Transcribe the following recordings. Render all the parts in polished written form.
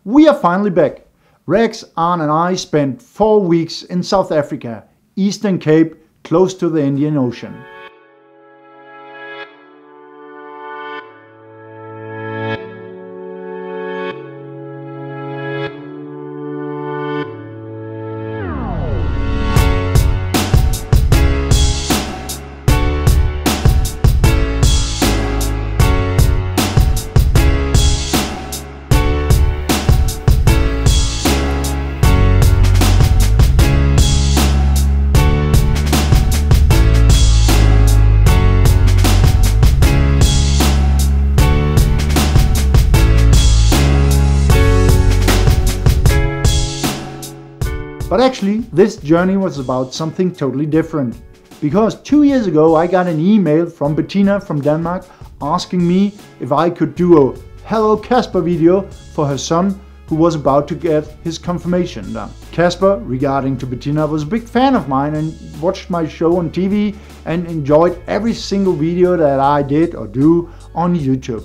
We are finally back. Rex, Arne and I spent 4 weeks in South Africa, Eastern Cape, close to the Indian Ocean. But actually, this journey was about something totally different. Because 2 years ago I got an email from Bettina from Denmark asking me if I could do a Hello Kasper video for her son who was about to get his confirmation done. Kasper, regarding to Bettina, was a big fan of mine and watched my show on TV and enjoyed every single video that I did or do on YouTube.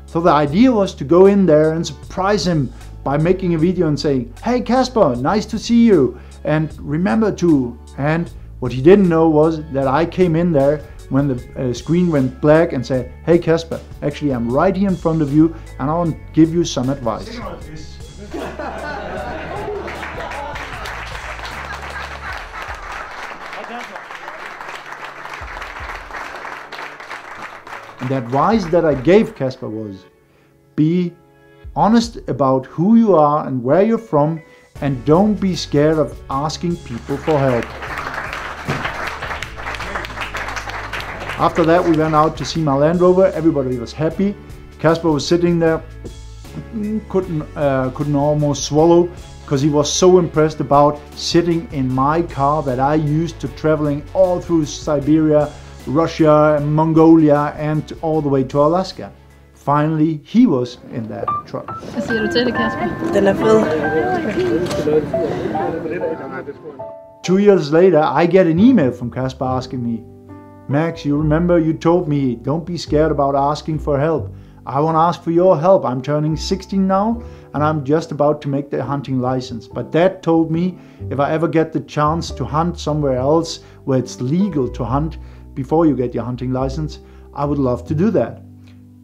So the idea was to go in there and surprise him by making a video and saying, "Hey Kasper, nice to see you, and remember to..." And what he didn't know was that I came in there when the screen went black and said, "Hey Kasper, actually I'm right here in front of you and I want to give you some advice." And the advice that I gave Kasper was, be honest about who you are and where you're from, and don't be scared of asking people for help. After that we went out to see my Land Rover. Everybody was happy. Kasper was sitting there, couldn't almost swallow, because he was so impressed about sitting in my car that I used to traveling all through Siberia, Russia, Mongolia and all the way to Alaska. Finally, he was in that truck. Hvad siger du til det, Kasper? Den er fed. 2 years later, I get an email from Kasper asking me, "Max, you remember you told me don't be scared about asking for help. I want to ask for your help. I'm turning 16 now and I'm just about to make the hunting license. But Dad told me if I ever get the chance to hunt somewhere else where it's legal to hunt before you get your hunting license, I would love to do that."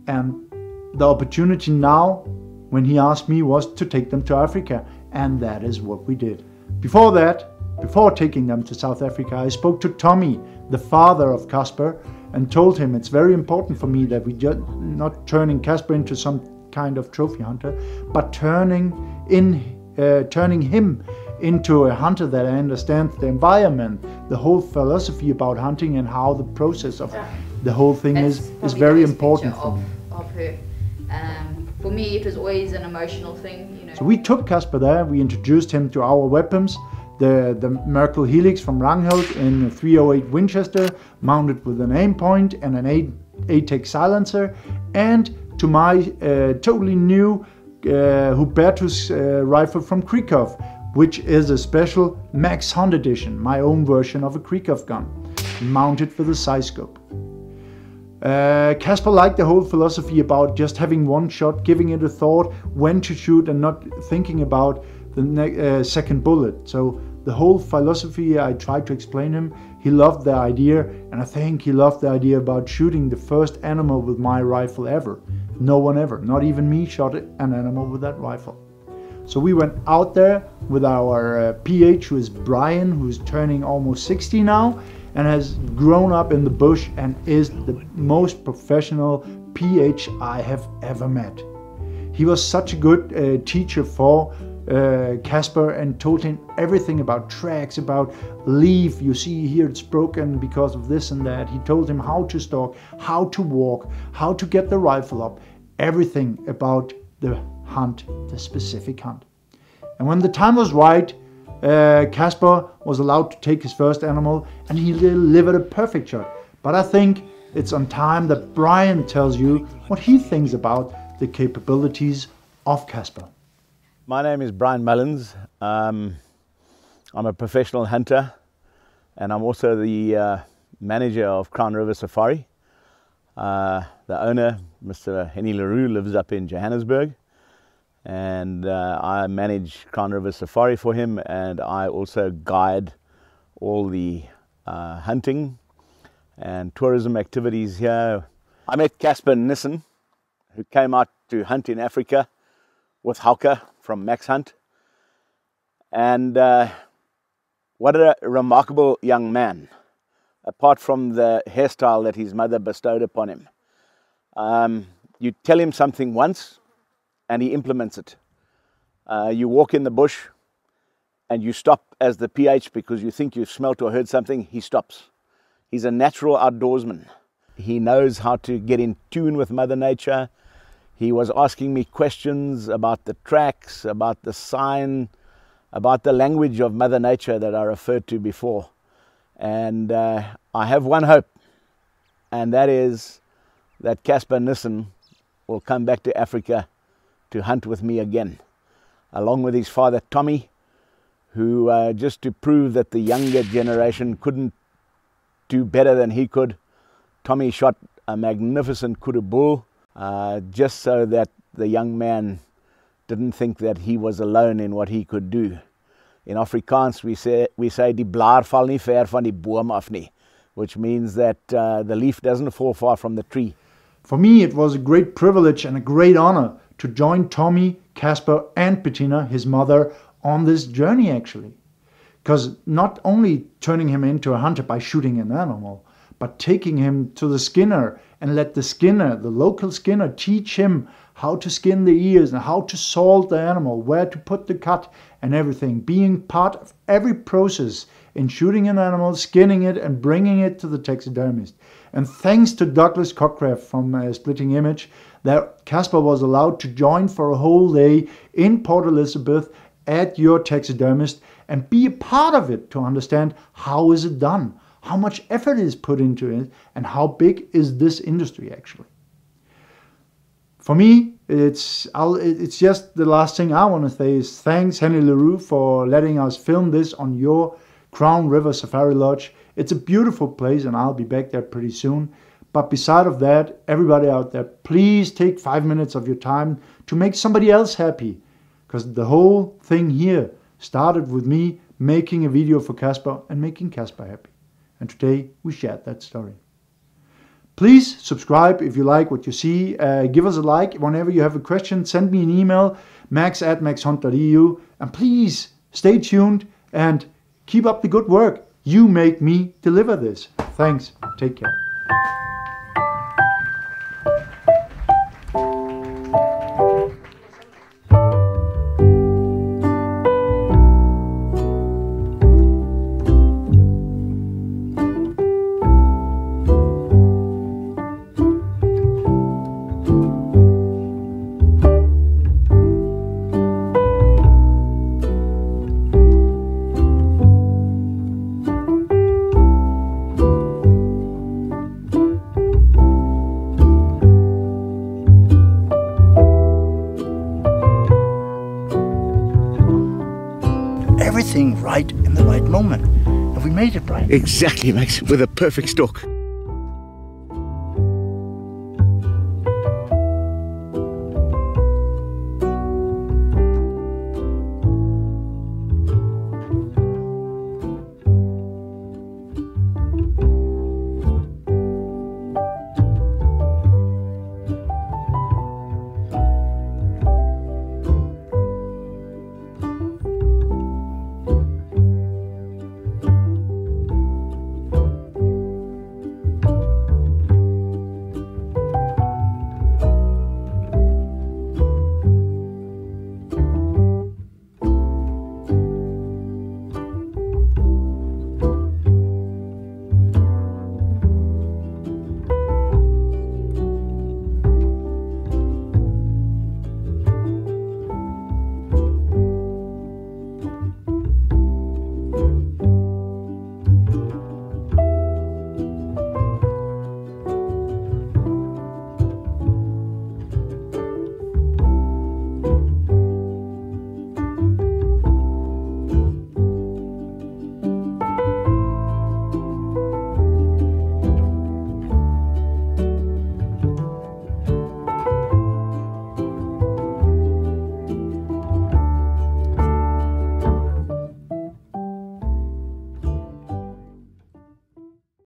And the opportunity now, when he asked me, was to take them to Africa, and that is what we did. Before taking them to South Africa, I spoke to Tommy, the father of Kasper, and told him it's very important for me that we just not turning Kasper into some kind of trophy hunter, but turning him into a hunter that understands the environment, the whole philosophy about hunting, and how the process of the whole thing is very important for me. Of her. For me, it was always an emotional thing, you know. So we took Kasper there. We introduced him to our weapons, the Merkel Helix from Rangholt in a 308 Winchester, mounted with an aim point and an ATEC silencer, and to my totally new Hubertus rifle from Krikov, which is a special Max Hunt edition, my own version of a Krikov gun, mounted with a size scope. Kasper liked the whole philosophy about just having one shot, giving it a thought, when to shoot and not thinking about the second bullet. So the whole philosophy I tried to explain him, he loved the idea, and I think he loved the idea about shooting the first animal with my rifle ever. No one ever, not even me, shot an animal with that rifle. So we went out there with our PH, who is Brian, who's turning almost 60 now, and has grown up in the bush and is the most professional PH I have ever met. He was such a good teacher for Kasper, and told him everything about tracks, about leaf. You see here it's broken because of this and that. He told him how to stalk, how to walk, how to get the rifle up, everything about the hunt, the specific hunt. And when the time was right, Kasper was allowed to take his first animal, and he delivered a perfect shot. But I think it's on time that Brian tells you what he thinks about the capabilities of Kasper. My name is Brian Mullins. I'm a professional hunter, and I'm also the manager of Crown River Safari. The owner, Mr. Henny LaRue, lives up in Johannesburg. and I manage Crown River Safari for him, and I also guide all the hunting and tourism activities here. I met Kasper Nissen, who came out to hunt in Africa with Hauke from Max Hunt, and what a remarkable young man, apart from the hairstyle that his mother bestowed upon him. You tell him something once and he implements it. You walk in the bush and you stop as the PH because you think you've smelt or heard something, he stops. He's a natural outdoorsman. He knows how to get in tune with Mother Nature. He was asking me questions about the tracks, about the sign, about the language of Mother Nature that I referred to before. And I have one hope, and that is that Kasper Nissen will come back to Africa to hunt with me again, along with his father Tommy, who just to prove that the younger generation couldn't do better than he could, Tommy shot a magnificent kudu bull, just so that the young man didn't think that he was alone in what he could do. In Afrikaans we say die blaar val nie ver van die boom af nie, which means that the leaf doesn't fall far from the tree. For me, it was a great privilege and a great honor to join Tommy, Kasper and Bettina, his mother, on this journey actually. Because not only turning him into a hunter by shooting an animal, but taking him to the skinner and let the skinner, the local skinner, teach him how to skin the ears and how to salt the animal, where to put the cut and everything. Being part of every process in shooting an animal, skinning it and bringing it to the taxidermist. And thanks to Douglas Cockcraft from Splitting Image, that Kasper was allowed to join for a whole day in Port Elizabeth at your taxidermist and be a part of it to understand how is it done, how much effort is put into it, and how big is this industry actually. For me, it's just the last thing I want to say is thanks Henry LaRue for letting us film this on your Crown River Safari Lodge. It's a beautiful place and I'll be back there pretty soon. But beside of that, everybody out there, please take 5 minutes of your time to make somebody else happy. Because the whole thing here started with me making a video for Kasper and making Kasper happy. And today we shared that story. Please subscribe if you like what you see. Give us a like. Whenever you have a question, send me an email, max@maxhunt.eu. And please stay tuned and keep up the good work. You make me deliver this. Thanks. Take care. Everything right in the right moment. And we made it right. Exactly, Max, with a perfect stalk.